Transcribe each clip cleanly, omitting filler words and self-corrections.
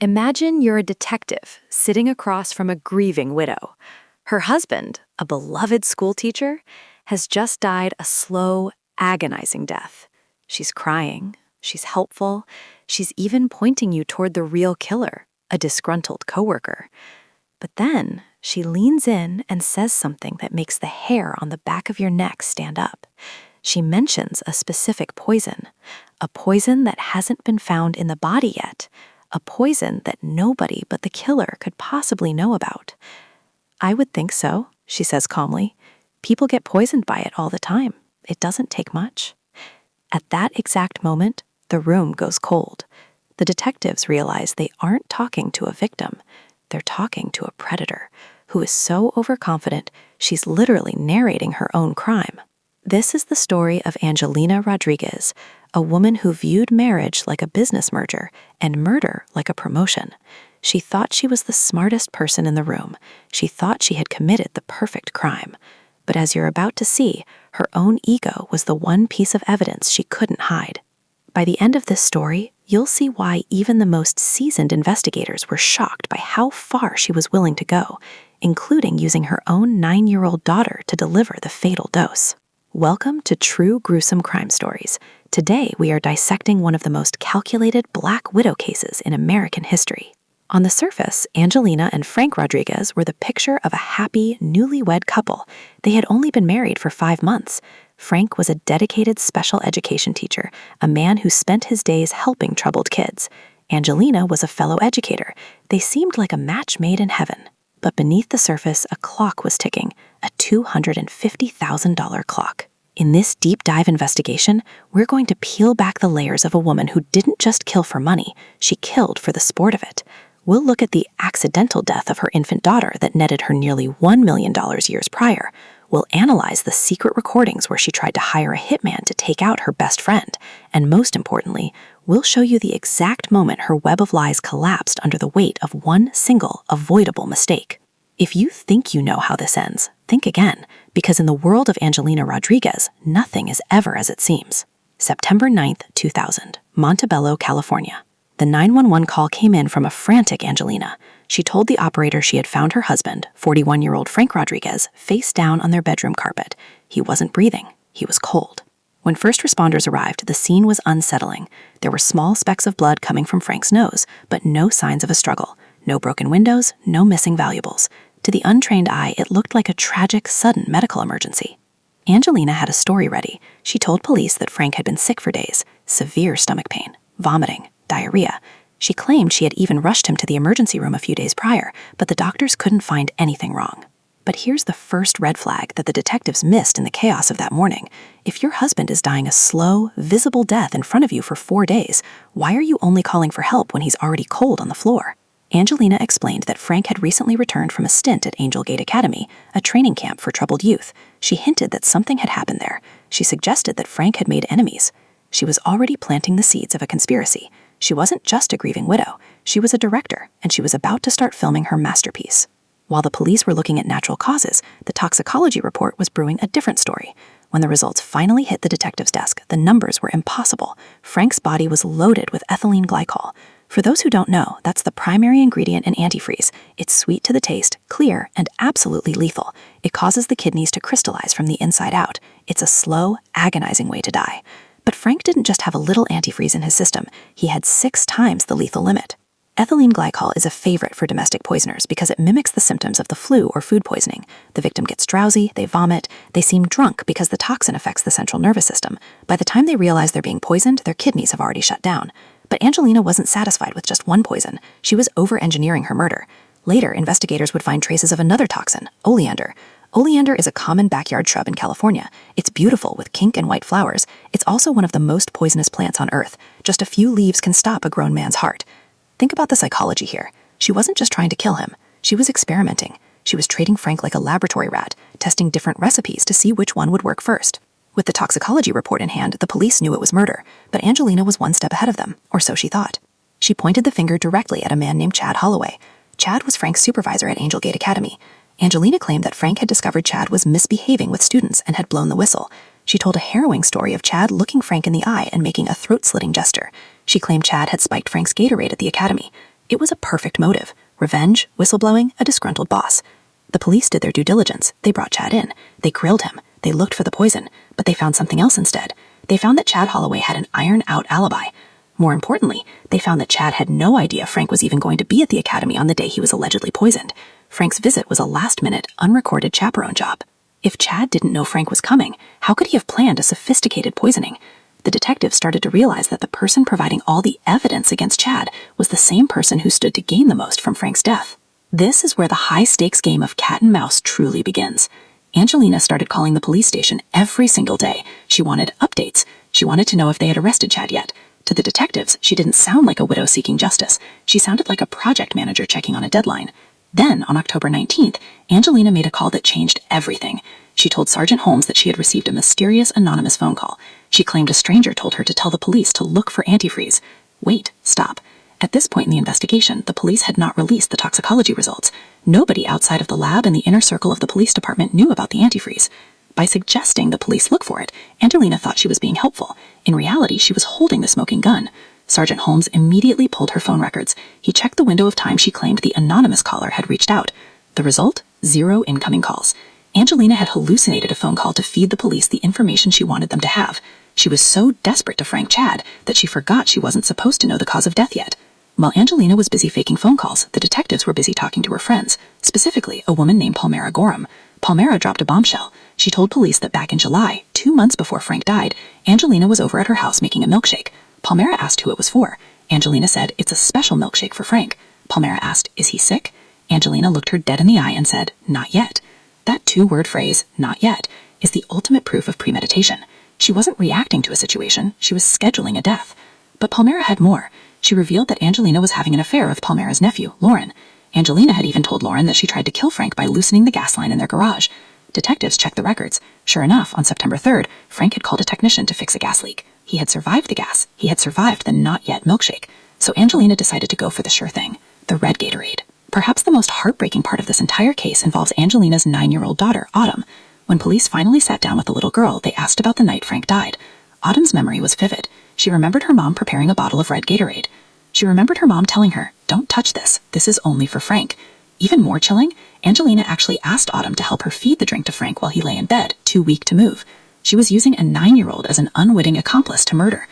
Imagine you're a detective sitting across from a grieving widow. Her husband, a beloved schoolteacher, has just died a slow, agonizing death. She's crying, she's helpful, she's even pointing you toward the real killer, a disgruntled coworker. But then she leans in and says something that makes the hair on the back of your neck stand up. She mentions a specific poison, a poison that hasn't been found in the body yet, a poison that nobody but the killer could possibly know about. "I would think so," she says calmly. "People get poisoned by it all the time. It doesn't take much." At that exact moment, the room goes cold. The detectives realize they aren't talking to a victim. They're talking to a predator who is so overconfident she's literally narrating her own crime. This is the story of Angelina Rodriguez, a woman who viewed marriage like a business merger and murder like a promotion. She thought she was the smartest person in the room. She thought she had committed the perfect crime. But as you're about to see, her own ego was the one piece of evidence she couldn't hide. By the end of this story, you'll see why even the most seasoned investigators were shocked by how far she was willing to go, including using her own 9-year-old daughter to deliver the fatal dose. Welcome to True Gruesome Crime Stories. Today, we are dissecting one of the most calculated Black Widow cases in American history. On the surface, Angelina and Frank Rodriguez were the picture of a happy, newlywed couple. They had only been married for 5 months. Frank was a dedicated special education teacher, a man who spent his days helping troubled kids. Angelina was a fellow educator. They seemed like a match made in heaven. But beneath the surface, a clock was ticking, a $250,000 clock. In this deep dive investigation, we're going to peel back the layers of a woman who didn't just kill for money, she killed for the sport of it. We'll look at the accidental death of her infant daughter that netted her nearly $1 million years prior. We'll analyze the secret recordings where she tried to hire a hitman to take out her best friend. And most importantly, we'll show you the exact moment her web of lies collapsed under the weight of one single, avoidable mistake. If you think you know how this ends, think again, because in the world of Angelina Rodriguez, nothing is ever as it seems. September 9th, 2000, Montebello, California. The 911 call came in from a frantic Angelina. She told the operator she had found her husband, 41-year-old Frank Rodriguez, face down on their bedroom carpet. He wasn't breathing. He was cold. When first responders arrived, the scene was unsettling. There were small specks of blood coming from Frank's nose, but no signs of a struggle. No broken windows, no missing valuables. To the untrained eye, it looked like a tragic, sudden medical emergency. Angelina had a story ready. She told police that Frank had been sick for days, severe stomach pain, vomiting, diarrhea. She claimed she had even rushed him to the emergency room a few days prior, but the doctors couldn't find anything wrong. But here's the first red flag that the detectives missed in the chaos of that morning. If your husband is dying a slow, visible death in front of you for 4 days, why are you only calling for help when he's already cold on the floor? Angelina explained that Frank had recently returned from a stint at Angel Gate Academy, a training camp for troubled youth. She hinted that something had happened there. She suggested that Frank had made enemies. She was already planting the seeds of a conspiracy. She wasn't just a grieving widow. She was a director, and she was about to start filming her masterpiece. While the police were looking at natural causes, the toxicology report was brewing a different story. When the results finally hit the detective's desk, the numbers were impossible. Frank's body was loaded with ethylene glycol. For those who don't know, that's the primary ingredient in antifreeze. It's sweet to the taste, clear, and absolutely lethal. It causes the kidneys to crystallize from the inside out. It's a slow, agonizing way to die. But Frank didn't just have a little antifreeze in his system. He had 6 times the lethal limit. Ethylene glycol is a favorite for domestic poisoners because it mimics the symptoms of the flu or food poisoning. The victim gets drowsy, they vomit, they seem drunk because the toxin affects the central nervous system. By the time they realize they're being poisoned, their kidneys have already shut down. But Angelina wasn't satisfied with just one poison. She was over-engineering her murder. Later, investigators would find traces of another toxin, Oleander. Oleander is a common backyard shrub in California. It's beautiful with pink and white flowers. It's also one of the most poisonous plants on Earth. Just a few leaves can stop a grown man's heart. Think about the psychology here. She wasn't just trying to kill him. She was experimenting. She was treating Frank like a laboratory rat, testing different recipes to see which one would work first. With the toxicology report in hand, the police knew it was murder, but Angelina was one step ahead of them, or so she thought. She pointed the finger directly at a man named Chad Holloway. Chad was Frank's supervisor at Angel Gate Academy. Angelina claimed that Frank had discovered Chad was misbehaving with students and had blown the whistle. She told a harrowing story of Chad looking Frank in the eye and making a throat-slitting gesture. She claimed Chad had spiked Frank's Gatorade at the academy. It was a perfect motive: revenge, whistleblowing, a disgruntled boss. The police did their due diligence. They brought Chad in. They grilled him. They looked for the poison, but they found something else instead. They found that Chad Holloway had an iron-out alibi. More importantly, they found that Chad had no idea Frank was even going to be at the academy on the day he was allegedly poisoned. Frank's visit was a last-minute, unrecorded chaperone job. If Chad didn't know Frank was coming, how could he have planned a sophisticated poisoning? The detectives started to realize that the person providing all the evidence against Chad was the same person who stood to gain the most from Frank's death. This is where the high-stakes game of cat and mouse truly begins. Angelina started calling the police station every single day. She wanted updates. She wanted to know if they had arrested Chad yet. To the detectives, she didn't sound like a widow seeking justice. She sounded like a project manager checking on a deadline. Then, on October 19th, Angelina made a call that changed everything. She told Sergeant Holmes that she had received a mysterious anonymous phone call. She claimed a stranger told her to tell the police to look for antifreeze. Wait, stop. At this point in the investigation, the police had not released the toxicology results. Nobody outside of the lab and the inner circle of the police department knew about the antifreeze. By suggesting the police look for it, Angelina thought she was being helpful. In reality, she was holding the smoking gun. Sergeant Holmes immediately pulled her phone records. He checked the window of time she claimed the anonymous caller had reached out. The result? 0 incoming calls. Angelina had hallucinated a phone call to feed the police the information she wanted them to have. She was so desperate to frank Chad that she forgot she wasn't supposed to know the cause of death yet. While Angelina was busy faking phone calls, the detectives were busy talking to her friends, specifically a woman named Palmera Gorham. Palmera dropped a bombshell. She told police that back in July, 2 months before Frank died, Angelina was over at her house making a milkshake. Palmera asked who it was for. Angelina said, "It's a special milkshake for Frank." Palmera asked, "Is he sick?" Angelina looked her dead in the eye and said, "Not yet." That 2-word phrase, "not yet," is the ultimate proof of premeditation. She wasn't reacting to a situation, she was scheduling a death. But Palmera had more. She revealed that Angelina was having an affair with Palmera's nephew, Lauren. Angelina had even told Lauren that she tried to kill Frank by loosening the gas line in their garage. Detectives checked the records. Sure enough, on September 3rd, Frank had called a technician to fix a gas leak. He had survived the gas. He had survived the not-yet milkshake. So Angelina decided to go for the sure thing, the red Gatorade. Perhaps the most heartbreaking part of this entire case involves Angelina's 9-year-old daughter, Autumn. When police finally sat down with the little girl, they asked about the night Frank died. Autumn's memory was vivid. She remembered her mom preparing a bottle of red Gatorade. She remembered her mom telling her, "Don't touch this. This is only for Frank." Even more chilling, Angelina actually asked Autumn to help her feed the drink to Frank while he lay in bed, too weak to move. She was using a 9-year-old as an unwitting accomplice to murder.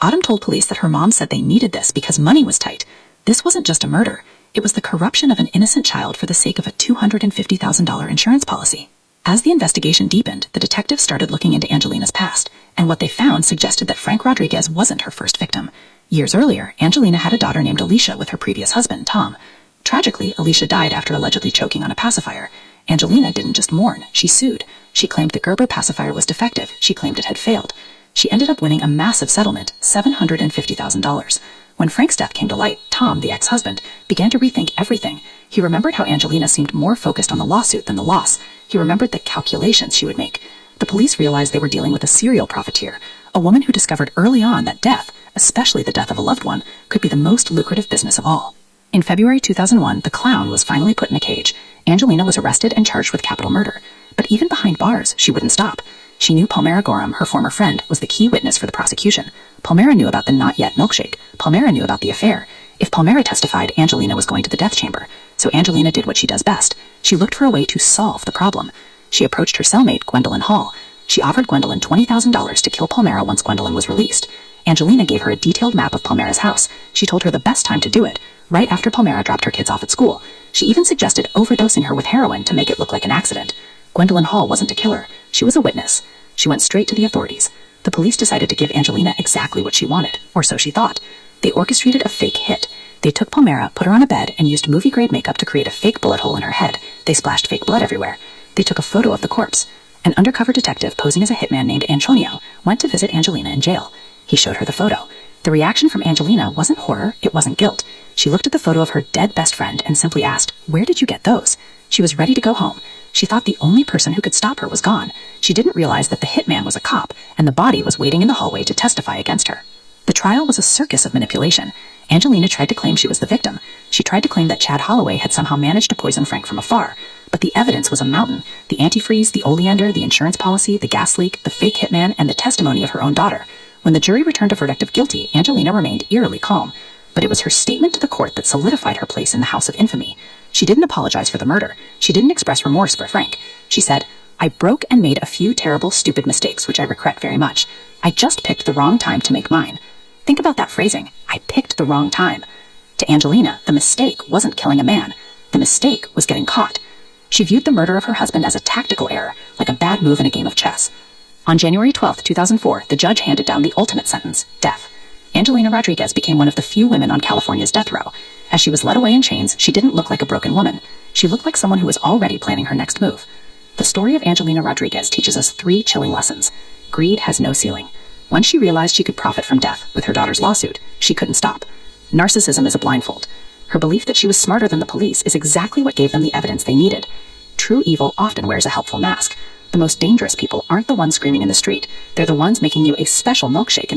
Autumn told police that her mom said they needed this because money was tight. This wasn't just a murder. It was the corruption of an innocent child for the sake of a $250,000 insurance policy. As the investigation deepened, the detectives started looking into Angelina's past, and what they found suggested that Frank Rodriguez wasn't her first victim. Years earlier, Angelina had a daughter named Alicia with her previous husband, Tom. Tragically, Alicia died after allegedly choking on a pacifier. Angelina didn't just mourn, she sued. She claimed the Gerber pacifier was defective. She claimed it had failed. She ended up winning a massive settlement, $750,000. When Frank's death came to light, Tom, the ex-husband, began to rethink everything. He remembered how Angelina seemed more focused on the lawsuit than the loss. He remembered the calculations she would make. The police realized they were dealing with a serial profiteer, a woman who discovered early on that death, especially the death of a loved one, could be the most lucrative business of all. In February 2001, the clown was finally put in a cage. Angelina was arrested and charged with capital murder. But even behind bars, she wouldn't stop. She knew Palmera Gorham, her former friend, was the key witness for the prosecution. Palmera knew about the not-yet milkshake. Palmera knew about the affair. If Palmera testified, Angelina was going to the death chamber. So Angelina did what she does best. She looked for a way to solve the problem. She approached her cellmate, Gwendolyn Hall. She offered Gwendolyn $20,000 to kill Palmera once Gwendolyn was released. Angelina gave her a detailed map of Palmera's house. She told her the best time to do it, right after Palmera dropped her kids off at school. She even suggested overdosing her with heroin to make it look like an accident. Gwendolyn Hall wasn't a killer. She was a witness. She went straight to the authorities. The police decided to give Angelina exactly what she wanted, or so she thought. They orchestrated a fake hit. They took Palmera, put her on a bed, and used movie-grade makeup to create a fake bullet hole in her head. They splashed fake blood everywhere. They took a photo of the corpse. An undercover detective posing as a hitman named Antonio went to visit Angelina in jail. He showed her the photo. The reaction from Angelina wasn't horror, it wasn't guilt. She looked at the photo of her dead best friend and simply asked, "Where did you get those?" She was ready to go home. She thought the only person who could stop her was gone. She didn't realize that the hitman was a cop, and the body was waiting in the hallway to testify against her. The trial was a circus of manipulation. Angelina tried to claim she was the victim. She tried to claim that Chad Holloway had somehow managed to poison Frank from afar. But the evidence was a mountain. The antifreeze, the oleander, the insurance policy, the gas leak, the fake hitman, and the testimony of her own daughter. When the jury returned a verdict of guilty, Angelina remained eerily calm. but it was her statement to the court that solidified her place in the house of infamy. She didn't apologize for the murder. She didn't express remorse for Frank. She said, "I broke and made a few terrible, stupid mistakes, which I regret very much. I just picked the wrong time to make mine." Think about that phrasing. I picked the wrong time. To Angelina, the mistake wasn't killing a man. The mistake was getting caught. She viewed the murder of her husband as a tactical error, like a bad move in a game of chess. On January 12, 2004, the judge handed down the ultimate sentence, death. Angelina Rodriguez became one of the few women on California's death row. As she was led away in chains, she didn't look like a broken woman. She looked like someone who was already planning her next move. The story of Angelina Rodriguez teaches us 3 chilling lessons. Greed has no ceiling. Once she realized she could profit from death with her daughter's lawsuit, she couldn't stop. Narcissism is a blindfold. Her belief that she was smarter than the police is exactly what gave them the evidence they needed. True evil often wears a helpful mask. The most dangerous people aren't the ones screaming in the street. They're the ones making you a special milkshake in the